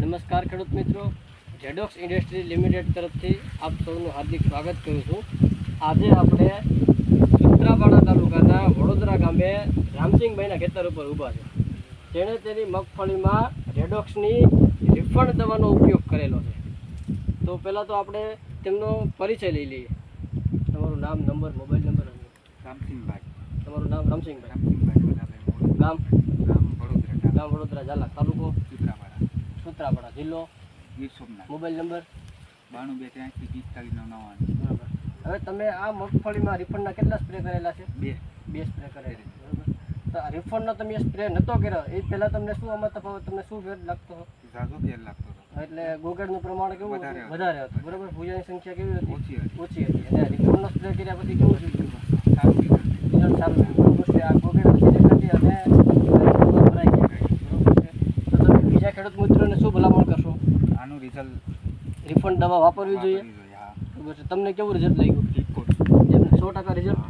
નમસ્કાર ખેડૂત મિત્રો, રેડોક્સ ઇન્ડસ્ટ્રી લિમિટેડ તરફથી આપ સૌનું હાર્દિક સ્વાગત કરું છું. આજે આપણે સૂત્રાપાડા તાલુકાના વડોદરા ગામે રામસિંગભાઈના ખેતર ઉપર ઊભા છે. તેણે તેની મગફળીમાં રેડોક્સની રિફંડ દવાનો ઉપયોગ કરેલો છે. તો પહેલાં તો આપણે તેમનો પરિચય લઈ લઈએ. તમારું નામ, નંબર, મોબાઈલ નંબર. રામસિંગભાઈ. તમારું નામ? રામસિંગભાઈ. ગામ? વડોદરા. ગામ વડોદરા જિલ્લા, તાલુકો સૂત્રાપાડા, જિલ્લો, ગીર સોમનાથ. Mobile number 9283454999. બરાબર. હવે તમે આ મગફળીમાં રિફંડના કેટલા સ્પ્રે કરેલા છે? બે સ્પ્રે કરેલા. બરાબર. તો આ રિફંડનો તમે સ્પ્રે નહોતો કર્યો એ પહેલાં તમને શું આમાં તફાવત, તમને શું ફેર લાગતો હતો? ઝાઝો ફેર લાગતો હતો. એટલે ગોગળનું પ્રમાણ કેવું વધારે હતું? બરાબર. ભૂજાની સંખ્યા કેવી હતી? ઓછી હતી. અને રિફંડનો સ્પ્રે કર્યા પછી કેવું થયું? સારું રિઝલ્ટ. રિઝલ્ટ સારું થયું. બરાબર છે. આ ગોગળ હતી અને ભરાઈ ગયા. બરાબર છે. તો તમે બીજા ખેડૂત મિત્રોને શું ભલામણ કરશો? આનું રિઝલ્ટ રિફંડ દવા વાપરવી જોઈએ. હા. બરાબર છે. તમને કેવું રિઝલ્ટ લાગ્યું? ઠીક. એમને 100% રિઝલ્ટ.